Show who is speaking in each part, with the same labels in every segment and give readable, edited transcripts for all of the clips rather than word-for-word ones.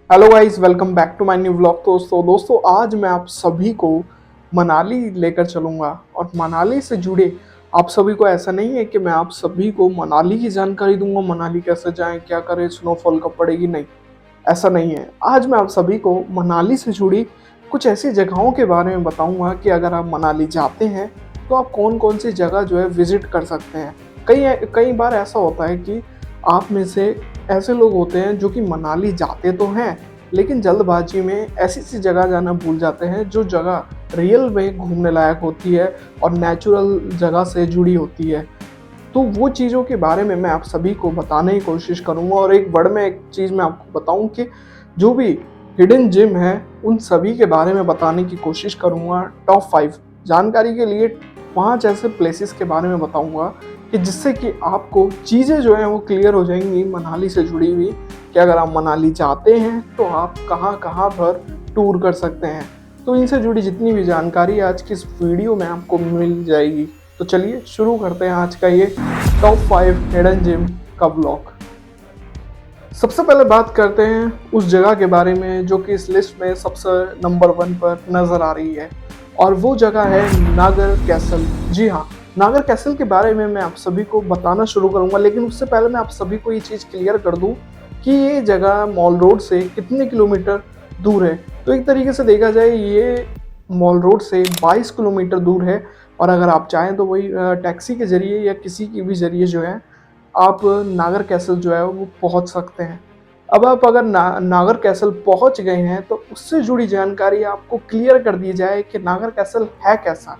Speaker 1: Hello guys, welcome back to my new vlog. दोस्तों आज मैं आप सभी को मनाली लेकर चलूँगा और मनाली से जुड़े आप सभी को ऐसा नहीं है कि मैं आप सभी को मनाली की जानकारी दूंगा, मनाली कैसे जाएं, क्या करें, स्नोफॉल कब पड़ेगी, नहीं, ऐसा नहीं है। आज मैं आप सभी को मनाली से जुड़ी कुछ ऐसी जगहों के बारे में बताऊंगा कि अगर आप मनाली जाते हैं तो आप कौन कौन सी जगह जो है विजिट कर सकते हैं। कई कई बार ऐसा होता है कि आप में से ऐसे लोग होते हैं जो कि मनाली जाते तो हैं लेकिन जल्दबाजी में ऐसी सी जगह जाना भूल जाते हैं जो जगह रियल में घूमने लायक होती है और नेचुरल जगह से जुड़ी होती है। तो वो चीज़ों के बारे में मैं आप सभी को बताने की कोशिश करूँगा और एक वर्ड में एक चीज़ मैं आपको बताऊँ कि जो भी हिडन जिम है उन सभी के बारे में बताने की कोशिश करूँगा। टॉप 5 जानकारी के लिए 5 ऐसे प्लेसेस के बारे में बताऊँगा कि जिससे कि आपको चीज़ें जो हैं वो क्लियर हो जाएंगी मनाली से जुड़ी हुई, कि अगर आप मनाली जाते हैं तो आप कहाँ कहाँ पर टूर कर सकते हैं। तो इनसे जुड़ी जितनी भी जानकारी आज की इस वीडियो में आपको मिल जाएगी। तो चलिए शुरू करते हैं आज का ये टॉप 5 हिडन जिम का व्लॉग। सबसे पहले बात करते हैं उस जगह के बारे में जो कि इस लिस्ट में सबसे नंबर 1 पर नज़र आ रही है और वो जगह है नागर कैसल। जी हाँ, नागर कैसल के बारे में मैं आप सभी को बताना शुरू करूंगा, लेकिन उससे पहले मैं आप सभी को ये चीज़ क्लियर कर दूं कि ये जगह मॉल रोड से कितने किलोमीटर दूर है। तो एक तरीके से देखा जाए ये मॉल रोड से 22 किलोमीटर दूर है और अगर आप चाहें तो वही टैक्सी के ज़रिए या किसी की भी ज़रिए जो है आप नागर कैसल जो है वो पहुंच सकते हैं। अब आप अगर नागर कैसल पहुंच गए हैं तो उससे जुड़ी जानकारी आपको क्लियर कर दी जाए कि नागर कैसल है कैसा,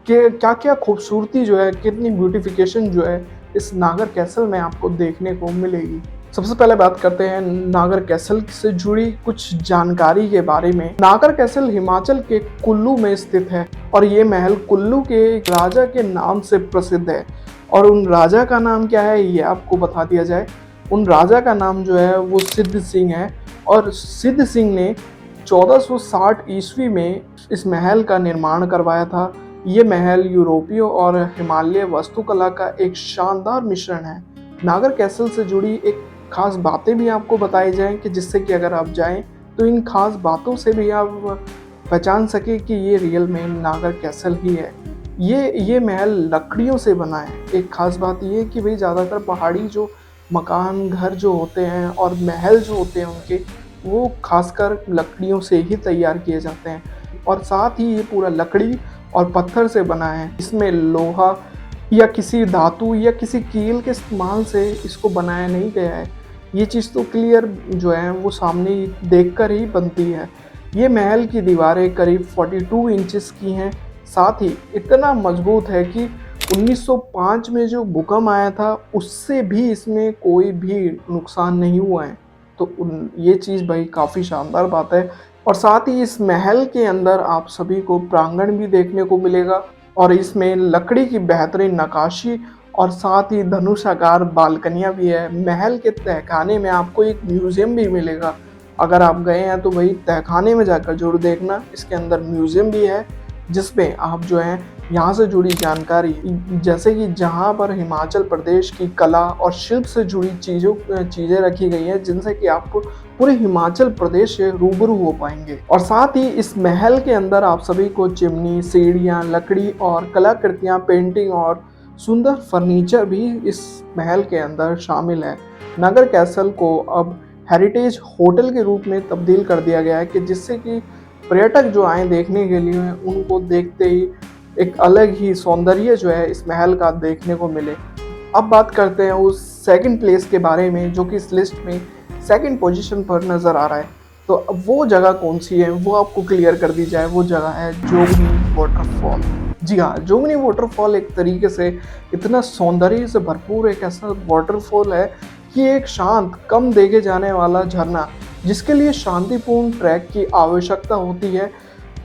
Speaker 1: कि क्या क्या खूबसूरती जो है, कितनी ब्यूटिफिकेशन जो है इस नागर कैसल में आपको देखने को मिलेगी। सबसे पहले बात करते हैं नागर कैसल से जुड़ी कुछ जानकारी के बारे में। नागर कैसल हिमाचल के कुल्लू में स्थित है और ये महल कुल्लू के राजा के नाम से प्रसिद्ध है। और उन राजा का नाम क्या है ये आपको बता दिया जाए। उन राजा का नाम जो है वो सिद्ध सिंह है और सिद्ध सिंह ने 1460 ईस्वी में इस महल का निर्माण करवाया था। ये महल यूरोपीय और हिमालय वास्तुकला का एक शानदार मिश्रण है। नागर कैसल से जुड़ी एक खास बातें भी आपको बताई जाएं कि जिससे कि अगर आप जाएं तो इन खास बातों से भी आप पहचान सके कि ये रियल में नागर कैसल ही है। ये महल लकड़ियों से बना है। एक खास बात ये है कि भाई ज़्यादातर पहाड़ी जो मकान घर जो होते हैं और महल जो होते हैं उनके वो खासकर लकड़ियों से ही तैयार किए जाते हैं और साथ ही ये पूरा लकड़ी और पत्थर से बना है। इसमें लोहा या किसी धातु या किसी कील के इस्तेमाल से इसको बनाया नहीं गया है। ये चीज़ तो क्लियर जो है वो सामने देखकर ही बनती है। ये महल की दीवारें करीब 42 इंचेस की हैं। साथ ही इतना मजबूत है कि 1905 में जो भूकंप आया था उससे भी इसमें कोई भी नुकसान नहीं हुआ है। तो ये चीज़ भाई काफ़ी शानदार बात है। और साथ ही इस महल के अंदर आप सभी को प्रांगण भी देखने को मिलेगा और इसमें लकड़ी की बेहतरीन नक्काशी और साथ ही धनुषाकार बालकनियाँ भी है। महल के तहखाने में आपको एक म्यूज़ियम भी मिलेगा। अगर आप गए हैं तो भाई तहखाने में जाकर जरूर देखना, इसके अंदर म्यूज़ियम भी है जिसमें आप जो है यहाँ से जुड़ी जानकारी, जैसे कि जहाँ पर हिमाचल प्रदेश की कला और शिल्प से जुड़ी चीज़ें रखी गई हैं जिनसे कि आप पूरे हिमाचल प्रदेश से रूबरू हो पाएंगे। और साथ ही इस महल के अंदर आप सभी को चिमनी, सीढ़ियाँ, लकड़ी और कलाकृतियाँ, पेंटिंग और सुंदर फर्नीचर भी इस महल के अंदर शामिल है। नगर कैसल को अब हेरिटेज होटल के रूप में तब्दील कर दिया गया है कि जिससे कि पर्यटक जो आए देखने के लिए उनको देखते ही एक अलग ही सौंदर्य जो है इस महल का देखने को मिले। अब बात करते हैं उस सेकंड प्लेस के बारे में जो कि इस लिस्ट में सेकंड पोजीशन पर नज़र आ रहा है। तो अब वो जगह कौन सी है वो आपको क्लियर कर दी जाए। वो जगह है जोगनी वाटरफॉल। जी हाँ, जोगनी वाटरफॉल एक तरीके से इतना सौंदर्य से भरपूर एक ऐसा वाटरफॉल है कि एक शांत, कम देखे जाने वाला झरना जिसके लिए शांतिपूर्ण ट्रैक की आवश्यकता होती है,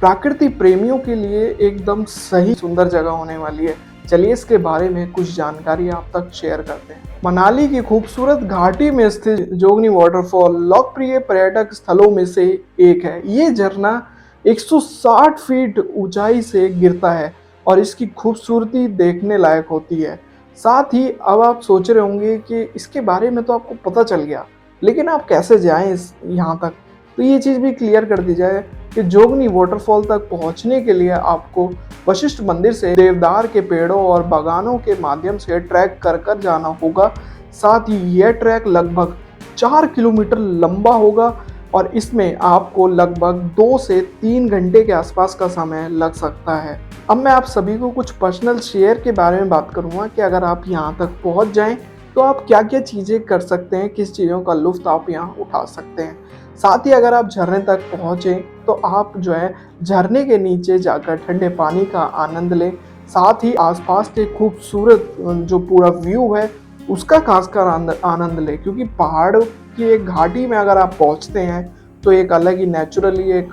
Speaker 1: प्रकृति प्रेमियों के लिए एकदम सही सुंदर जगह होने वाली है। चलिए इसके बारे में कुछ जानकारी आप तक शेयर करते हैं। मनाली की खूबसूरत घाटी में स्थित जोगनी वाटरफॉल लोकप्रिय पर्यटक स्थलों में से एक है। ये झरना 160 फीट ऊंचाई से गिरता है और इसकी खूबसूरती देखने लायक होती है। साथ ही अब आप सोच रहे होंगे कि इसके बारे में तो आपको पता चल गया, लेकिन आप कैसे जाएं इस यहाँ तक। तो ये चीज़ भी क्लियर कर दी जाए कि जोगनी वाटरफॉल तक पहुंचने के लिए आपको वशिष्ठ मंदिर से देवदार के पेड़ों और बागानों के माध्यम से ट्रैक कर कर जाना होगा। साथ ही यह ट्रैक लगभग 4 किलोमीटर लंबा होगा और इसमें आपको लगभग 2 से 3 घंटे के आसपास का समय लग सकता है। अब मैं आप सभी को कुछ पर्सनल शेयर के बारे में बात करूंगा कि अगर आप यहाँ तक पहुँच जाएं तो आप क्या क्या चीज़ें कर सकते हैं, किस चीज़ों का लुत्फ़ आप यहाँ उठा सकते हैं। साथ ही अगर आप झरने तक पहुँचे तो आप जो है झरने के नीचे जाकर ठंडे पानी का आनंद लें। साथ ही आसपास के खूबसूरत जो पूरा व्यू है उसका खासकर आनंद लें, क्योंकि पहाड़ों की एक घाटी में अगर आप पहुँचते हैं तो एक अलग ही नेचुरली एक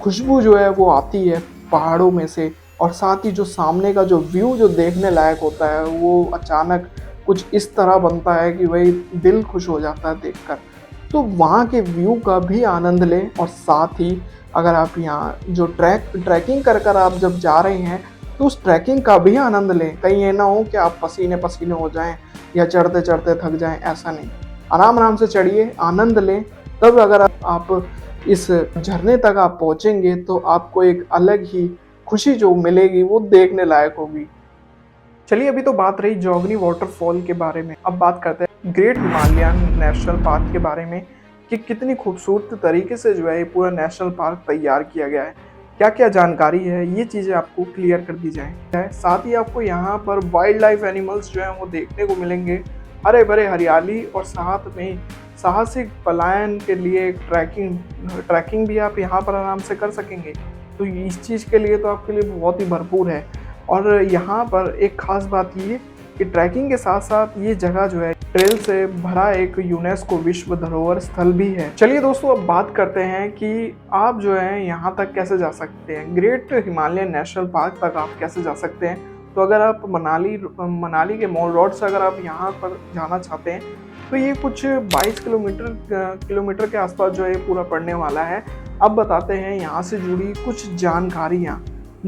Speaker 1: खुशबू जो है वो आती है पहाड़ों में से। और साथ ही जो सामने का जो व्यू जो देखने लायक होता है वो अचानक कुछ इस तरह बनता है कि भाई दिल खुश हो जाता है देखकर। तो वहाँ के व्यू का भी आनंद लें और साथ ही अगर आप यहाँ जो ट्रैकिंग कर कर आप जब जा रहे हैं तो उस ट्रैकिंग का भी आनंद लें। कहीं ये ना हो कि आप पसीने पसीने हो जाएं या चढ़ते चढ़ते थक जाएं, ऐसा नहीं। आराम आराम से चढ़िए, आनंद लें। तब अगर आप इस झरने तक आप पहुँचेंगे तो आपको एक अलग ही खुशी जो मिलेगी वो देखने लायक होगी। चलिए अभी तो बात रही जोगनी वाटरफॉल के बारे में, अब बात करते हैं ग्रेट हिमालयन नेशनल पार्क के बारे में कि कितनी खूबसूरत तरीके से जो है ये पूरा नेशनल पार्क तैयार किया गया है, क्या क्या जानकारी है, ये चीज़ें आपको क्लियर कर दी जाए। साथ ही आपको यहाँ पर वाइल्ड लाइफ एनिमल्स जो हैं वो देखने को मिलेंगे, हरे भरे हरियाली और साथ में साहसिक पलायन के लिए ट्रैकिंग भी आप यहाँ पर आराम से कर सकेंगे। तो इस चीज़ के लिए तो आपके लिए बहुत ही भरपूर है। और यहाँ पर एक ख़ास बात ये कि ट्रैकिंग के साथ साथ ये जगह जो है ट्रेल से भरा एक यूनेस्को विश्व धरोहर स्थल भी है। चलिए दोस्तों अब बात करते हैं कि आप जो है यहाँ तक कैसे जा सकते हैं, ग्रेट हिमालयन नेशनल पार्क तक आप कैसे जा सकते हैं। तो अगर आप मनाली के मॉल रोड से अगर आप यहाँ पर जाना चाहते हैं तो ये कुछ 22 किलोमीटर के आसपास जो है पूरा पड़ने वाला है। अब बताते हैं यहाँ से जुड़ी कुछ जानकारियाँ,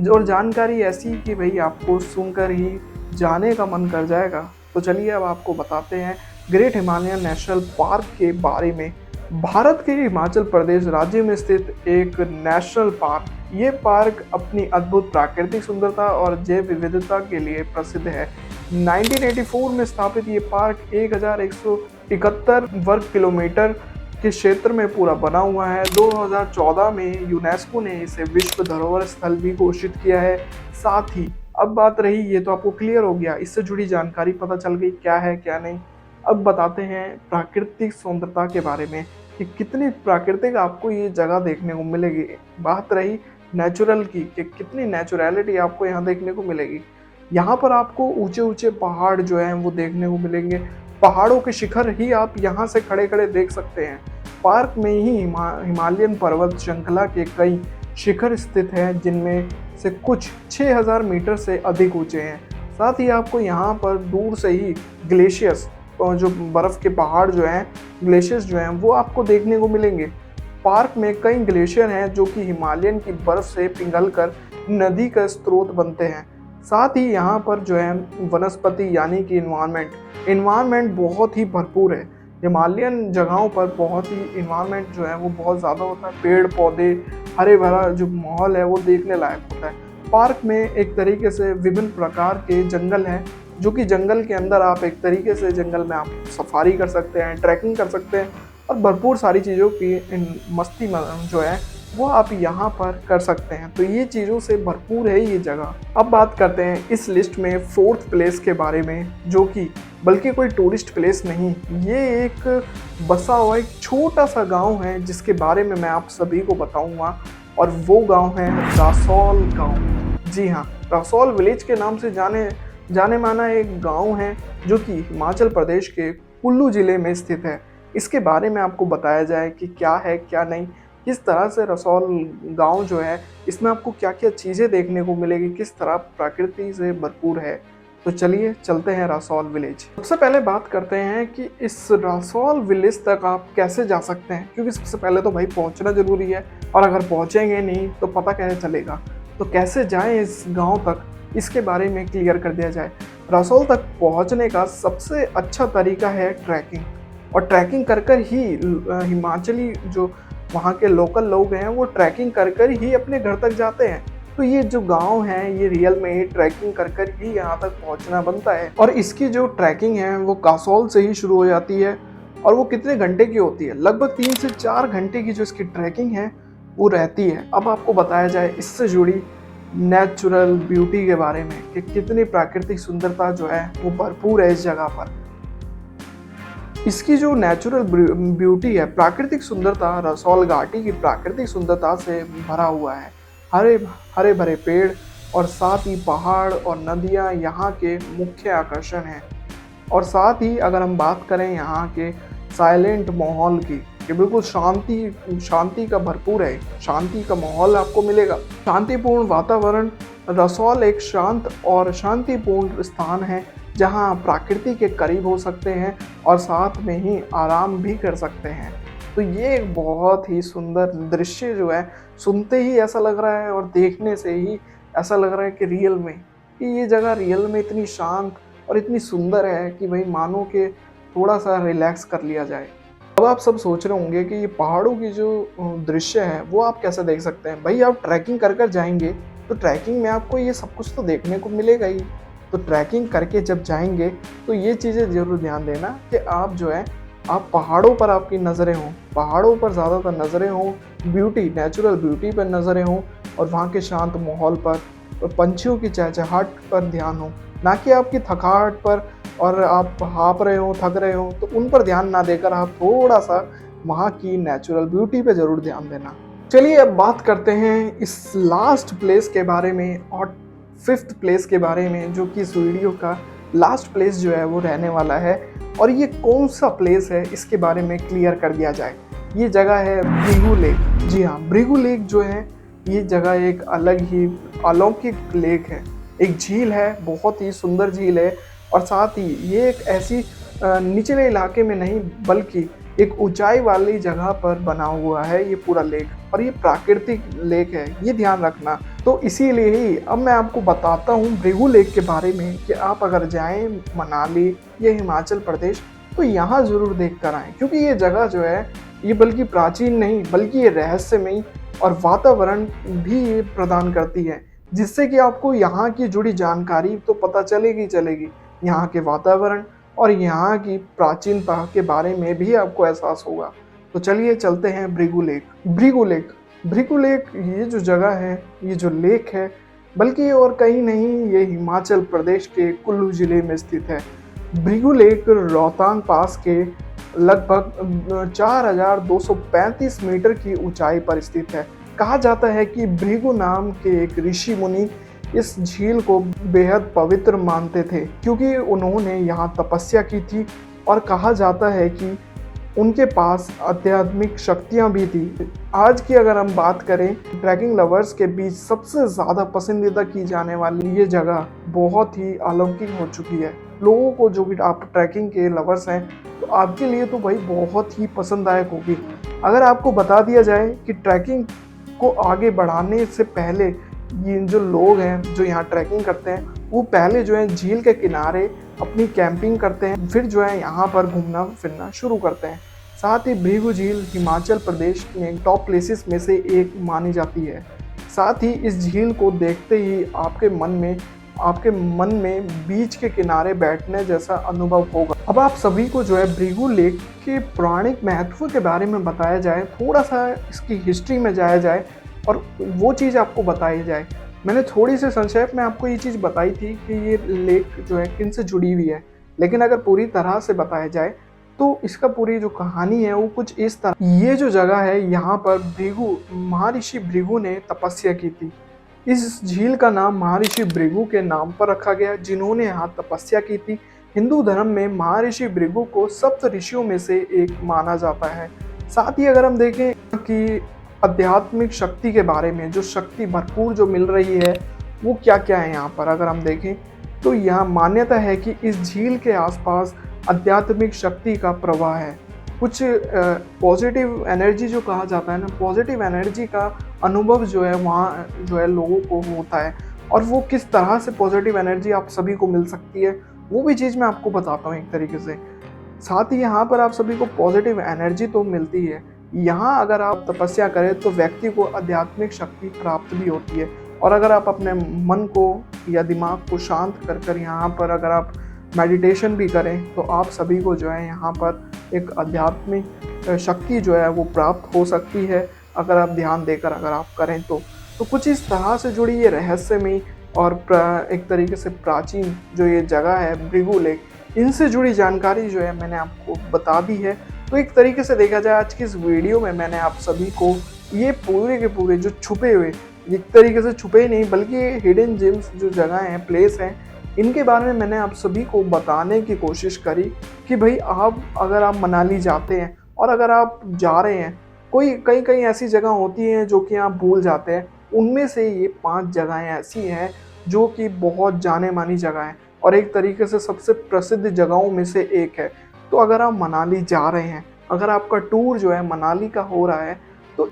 Speaker 1: और जानकारी ऐसी कि भाई आपको सुनकर ही जाने का मन कर जाएगा। तो चलिए अब आपको बताते हैं ग्रेट हिमालयन नेशनल पार्क के बारे में। भारत के हिमाचल प्रदेश राज्य में स्थित एक नेशनल पार्क, ये पार्क अपनी अद्भुत प्राकृतिक सुंदरता और जैव विविधता के लिए प्रसिद्ध है। 1984 में स्थापित ये पार्क 1171 वर्ग किलोमीटर के क्षेत्र में पूरा बना हुआ है। 2014 में यूनेस्को ने इसे विश्व धरोहर स्थल भी घोषित किया है। साथ ही अब बात रही, ये तो आपको क्लियर हो गया, इससे जुड़ी जानकारी पता चल गई क्या है क्या नहीं। अब बताते हैं प्राकृतिक सुंदरता के बारे में कि कितनी प्राकृतिक आपको ये जगह देखने को मिलेगी। बात रही नेचुरल की कि कितनी नेचुरलिटी आपको यहाँ देखने को मिलेगी। यहाँ पर आपको ऊंचे ऊंचे पहाड़ जो हैं वो देखने को मिलेंगे, पहाड़ों के शिखर ही आप यहाँ से खड़े खड़े देख सकते हैं। पार्क में ही हिमालयन पर्वत श्रृंखला के कई शिखर स्थित हैं, जिनमें से कुछ 6000 मीटर से अधिक ऊंचे हैं। साथ ही आपको यहाँ पर दूर से ही ग्लेशियर्स और जो बर्फ़ के पहाड़ जो हैं, ग्लेशियर्स जो हैं वो आपको देखने को मिलेंगे। पार्क में कई ग्लेशियर हैं जो कि हिमालयन की बर्फ़ से पिघलकर नदी का स्रोत बनते हैं। साथ ही यहाँ पर जो है वनस्पति यानी कि इन्वायरमेंट बहुत ही भरपूर है। हिमालयन जगहों पर बहुत ही इन्वायरमेंट जो है वो बहुत ज़्यादा होता है, पेड़ पौधे हरे भरा जो माहौल है वो देखने लायक होता है। पार्क में एक तरीके से विभिन्न प्रकार के जंगल हैं, जो कि जंगल के अंदर आप एक तरीके से जंगल में आप सफारी कर सकते हैं, ट्रैकिंग कर सकते हैं और भरपूर सारी चीज़ों की मस्ती जो है वो आप यहाँ पर कर सकते हैं। तो ये चीज़ों से भरपूर है ये जगह। अब बात करते हैं इस लिस्ट में 4th प्लेस के बारे में, जो कि बल्कि कोई टूरिस्ट प्लेस नहीं, ये एक बसा हुआ एक छोटा सा गांव है जिसके बारे में मैं आप सभी को बताऊंगा, और वो गांव है रासौल गांव। जी हाँ, रासौल विलेज के नाम से जाने माना एक गांव है जो कि हिमाचल प्रदेश के कुल्लू ज़िले में स्थित है। इसके बारे में आपको बताया जाए कि क्या है क्या नहीं, किस तरह से रसौल गांव जो है इसमें आपको क्या क्या चीज़ें देखने को मिलेगी, किस तरह प्रकृति से भरपूर है। तो चलिए चलते हैं रासौल विलेज। सबसे पहले बात करते हैं कि इस रासौल विलेज तक आप कैसे जा सकते हैं, क्योंकि सबसे पहले तो भाई पहुंचना ज़रूरी है, और अगर पहुंचेंगे नहीं तो पता कैसे चलेगा। तो कैसे जाएं इस गांव तक, इसके बारे में क्लियर कर दिया जाए। रासौल तक पहुंचने का सबसे अच्छा तरीका है ट्रैकिंग, और ट्रैकिंग कर कर ही हिमाचली जो वहाँ के लोकल लोग हैं वो ट्रैकिंग कर कर ही अपने घर तक जाते हैं। तो ये जो गाँव है ये रियल में ही ट्रैकिंग कर कर ही यहाँ तक पहुँचना बनता है। और इसकी जो ट्रैकिंग है वो कसौल से ही शुरू हो जाती है और वो कितने घंटे की होती है, लगभग 3 से 4 घंटे की जो इसकी ट्रैकिंग है वो रहती है। अब आपको बताया जाए इससे जुड़ी नेचुरल ब्यूटी के बारे में कि कितनी प्राकृतिक सुंदरता जो है वो भरपूर है इस जगह पर। इसकी जो नेचुरल ब्यूटी है, प्राकृतिक सुंदरता, रसौल घाटी की प्राकृतिक सुंदरता से भरा हुआ है। हरे हरे भरे पेड़ और साथ ही पहाड़ और नदियाँ यहाँ के मुख्य आकर्षण हैं। और साथ ही अगर हम बात करें यहाँ के साइलेंट माहौल की, कि बिल्कुल शांति का भरपूर है, शांति का माहौल आपको मिलेगा, शांतिपूर्ण वातावरण। रसौल एक शांत और शांतिपूर्ण स्थान है जहाँ प्रकृति के करीब हो सकते हैं और साथ में ही आराम भी कर सकते हैं। तो ये एक बहुत ही सुंदर दृश्य जो है, सुनते ही ऐसा लग रहा है और देखने से ही ऐसा लग रहा है कि रियल में कि ये जगह रियल में इतनी शांत और इतनी सुंदर है कि भाई मानो कि थोड़ा सा रिलैक्स कर लिया जाए। अब आप सब सोच रहे होंगे कि ये पहाड़ों की जो दृश्य है वो आप कैसे देख सकते हैं। भाई आप ट्रैकिंग कर कर जाएंगे तो ट्रैकिंग में आपको ये सब कुछ तो देखने को मिलेगा ही। तो ट्रैकिंग करके जब जाएंगे तो ये चीज़ें ज़रूर ध्यान देना कि आप जो है आप पहाड़ों पर आपकी नज़रें हों, पहाड़ों पर ज़्यादातर नज़रें हों, ब्यूटी, नेचुरल ब्यूटी पर नज़रें हों और वहाँ के शांत माहौल पर और पंछियों की चहचहाहट पर ध्यान हो, ना कि आपकी थकावट पर और आप हाँफ रहे हो, थक रहे हो, तो उन पर ध्यान ना देकर आप थोड़ा सा वहाँ की नेचुरल ब्यूटी पे ज़रूर ध्यान देना। चलिए अब बात करते हैं इस लास्ट प्लेस के बारे में और 5th प्लेस के बारे में, जो कि इस वीडियो का लास्ट प्लेस जो है वो रहने वाला है। और ये कौन सा प्लेस है इसके बारे में क्लियर कर दिया जाए। ये जगह है भृगु लेक। जी हाँ, भृगु लेक जो है ये जगह एक अलग ही अलौकिक लेक है, एक झील है, बहुत ही सुंदर झील है। और साथ ही ये एक ऐसी निचले इलाके में नहीं बल्कि एक ऊंचाई वाली जगह पर बना हुआ है ये पूरा लेक, और ये प्राकृतिक लेक है, ये ध्यान रखना। तो इसीलिए ही अब मैं आपको बताता हूँ भृगु लेक के बारे में कि आप अगर जाएं मनाली या हिमाचल प्रदेश तो यहाँ ज़रूर देख कर आएँ, क्योंकि ये जगह जो है ये बल्कि प्राचीन नहीं बल्कि ये रहस्यमयी और वातावरण भी प्रदान करती है, जिससे कि आपको यहाँ की जुड़ी जानकारी तो पता चलेगी, यहाँ के वातावरण और यहाँ की प्राचीनता के बारे में भी आपको एहसास होगा। तो चलिए चलते हैं भृगु लेक। भृगु लेक ये जो जगह है, ये जो लेक है, बल्कि और कहीं नहीं, ये हिमाचल प्रदेश के कुल्लू जिले में स्थित है। भृगु लेक रोहतांग पास के लगभग 4235 मीटर की ऊंचाई पर स्थित है। कहा जाता है कि भृगु नाम के एक ऋषि मुनि इस झील को बेहद पवित्र मानते थे, क्योंकि उन्होंने यहाँ तपस्या की थी और कहा जाता है कि उनके पास आध्यात्मिक शक्तियाँ भी थी। आज की अगर हम बात करें, ट्रैकिंग लवर्स के बीच सबसे ज़्यादा पसंदीदा की जाने वाली ये जगह बहुत ही अलौकिक हो चुकी है। लोगों को, जो भी आप ट्रैकिंग के लवर्स हैं, तो आपके लिए तो भाई बहुत ही पसंददायक होगी। अगर आपको बता दिया जाए कि ट्रैकिंग को आगे बढ़ाने से पहले ये जो लोग हैं जो यहाँ ट्रैकिंग करते हैं, वो पहले जो है झील के किनारे अपनी कैंपिंग करते हैं, फिर जो है यहाँ पर घूमना फिरना शुरू करते हैं। साथ ही भृगु झील हिमाचल प्रदेश में टॉप प्लेसेस में से एक मानी जाती है। साथ ही इस झील को देखते ही आपके मन में बीच के किनारे बैठने जैसा अनुभव होगा। अब आप सभी को जो है भृगु लेक के पौराणिक महत्व के बारे में बताया जाए, थोड़ा सा इसकी हिस्ट्री में जाया जाए और वो चीज़ आपको बताई जाए। मैंने थोड़ी सी संक्षेप में आपको ये चीज़ बताई थी कि ये लेक जो है किन से जुड़ी हुई है, लेकिन अगर पूरी तरह से बताया जाए तो इसका पूरी जो कहानी है वो कुछ इस तरह। ये जो जगह है, यहाँ पर महर्षि भृगु ने तपस्या की थी। इस झील का नाम महर्षि भृगु के नाम पर रखा गया, जिन्होंने यहाँ तपस्या की थी। हिंदू धर्म में महर्षि भृगु को सप्त ऋषियों में से एक माना जाता है। साथ ही अगर हम देखें कि आध्यात्मिक शक्ति के बारे में, जो शक्ति भरपूर जो मिल रही है वो क्या क्या है यहाँ पर, अगर हम देखें तो यहाँ मान्यता है कि इस झील के आसपास आध्यात्मिक शक्ति का प्रवाह है। कुछ पॉजिटिव एनर्जी जो कहा जाता है ना, पॉजिटिव एनर्जी का अनुभव जो है वहाँ जो है लोगों को होता है, और वो किस तरह से पॉजिटिव एनर्जी आप सभी को मिल सकती है वो भी चीज़ मैं आपको बताता हूँ एक तरीके से। साथ ही यहाँ पर आप सभी को पॉजिटिव एनर्जी तो मिलती है, यहाँ अगर आप तपस्या करें तो व्यक्ति को आध्यात्मिक शक्ति प्राप्त भी होती है। और अगर आप अपने मन को या दिमाग को शांत कर कर यहाँ पर अगर आप मेडिटेशन भी करें तो आप सभी को जो है यहाँ पर एक आध्यात्मिक शक्ति जो है वो प्राप्त हो सकती है, अगर आप ध्यान देकर अगर आप करें तो कुछ इस तरह से जुड़ी ये रहस्यमयी और एक तरीके से प्राचीन जो ये जगह है भृगु लेक, इनसे जुड़ी जानकारी जो है मैंने आपको बता दी है। तो एक तरीके से देखा जाए आज की इस वीडियो में मैंने आप सभी को ये पूरे के पूरे जो छुपे हुए, एक तरीके से छुपे ही नहीं बल्कि हिडन जेम्स जो जगह हैं, प्लेस हैं, इनके बारे में मैंने आप सभी को बताने की कोशिश करी कि भाई आप अगर आप मनाली जाते हैं और अगर आप जा रहे हैं, कोई कई कई ऐसी जगह होती हैं जो कि आप भूल जाते हैं, उनमें से ये 5 जगहें ऐसी हैं जो कि बहुत जाने मानी जगह हैं और एक तरीके से सबसे प्रसिद्ध जगहों में से एक है। तो अगर आप मनाली जा रहे हैं, अगर आपका टूर जो है मनाली का हो रहा है, तो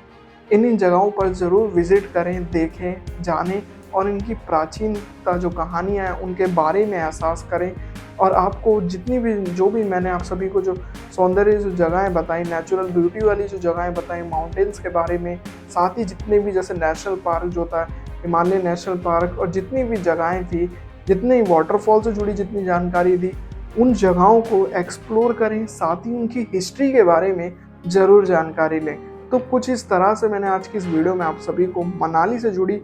Speaker 1: इन जगहों पर ज़रूर विज़िट करें, देखें, जानें और इनकी प्राचीनता जो कहानियाँ हैं उनके बारे में एहसास करें। और आपको जितनी भी जो भी मैंने आप सभी को जो सौंदर्य जो जगहें बताई, नेचुरल ब्यूटी वाली जो जगहें बताई, माउंटेन्स के बारे में, साथ ही जितने भी जैसे नेशनल पार्क जो होता है, हिमालय नेशनल पार्क और जितनी भी जगहें थी, जितनी वाटरफॉल से जुड़ी जितनी जानकारी थी, उन जगहों को एक्सप्लोर करें, साथ ही उनकी हिस्ट्री के बारे में ज़रूर जानकारी लें। तो कुछ इस तरह से मैंने आज की इस वीडियो में आप सभी को मनाली से जुड़ी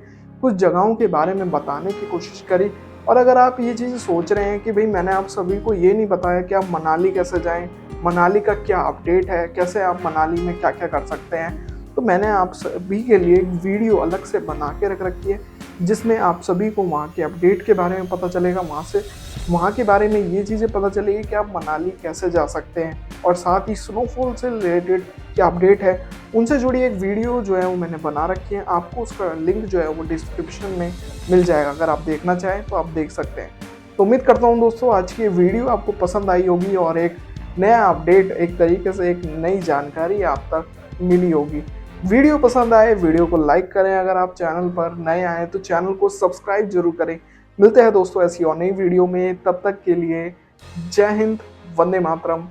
Speaker 1: कुछ जगहों के बारे में बताने की कोशिश करी। और अगर आप ये चीज़ सोच रहे हैं कि भाई मैंने आप सभी को ये नहीं बताया कि आप मनाली कैसे जाएं, मनाली का क्या अपडेट है, कैसे आप मनाली में क्या क्या कर सकते हैं, तो मैंने आप सभी के लिए एक वीडियो अलग से बना के रख रखी है जिसमें आप सभी को वहाँ के अपडेट के बारे में पता चलेगा, वहाँ के बारे में ये चीज़ें पता चलेगी कि आप मनाली कैसे जा सकते हैं और साथ ही स्नोफॉल से रिलेटेड क्या अपडेट है उनसे जुड़ी एक वीडियो जो है वो मैंने बना रखी है। आपको उसका लिंक जो है वो डिस्क्रिप्शन में मिल जाएगा, अगर आप देखना चाहें तो आप देख सकते हैं। तो उम्मीद करता हूँ दोस्तों आज की ये वीडियो आपको पसंद आई होगी और एक नया अपडेट, एक तरीके से एक नई जानकारी आप तक मिली होगी। वीडियो पसंद आए वीडियो को लाइक करें, अगर आप चैनल पर नए आए तो चैनल को सब्सक्राइब जरूर करें। मिलते हैं दोस्तों ऐसी और नई वीडियो में, तब तक के लिए जय हिंद, वंदे मातरम।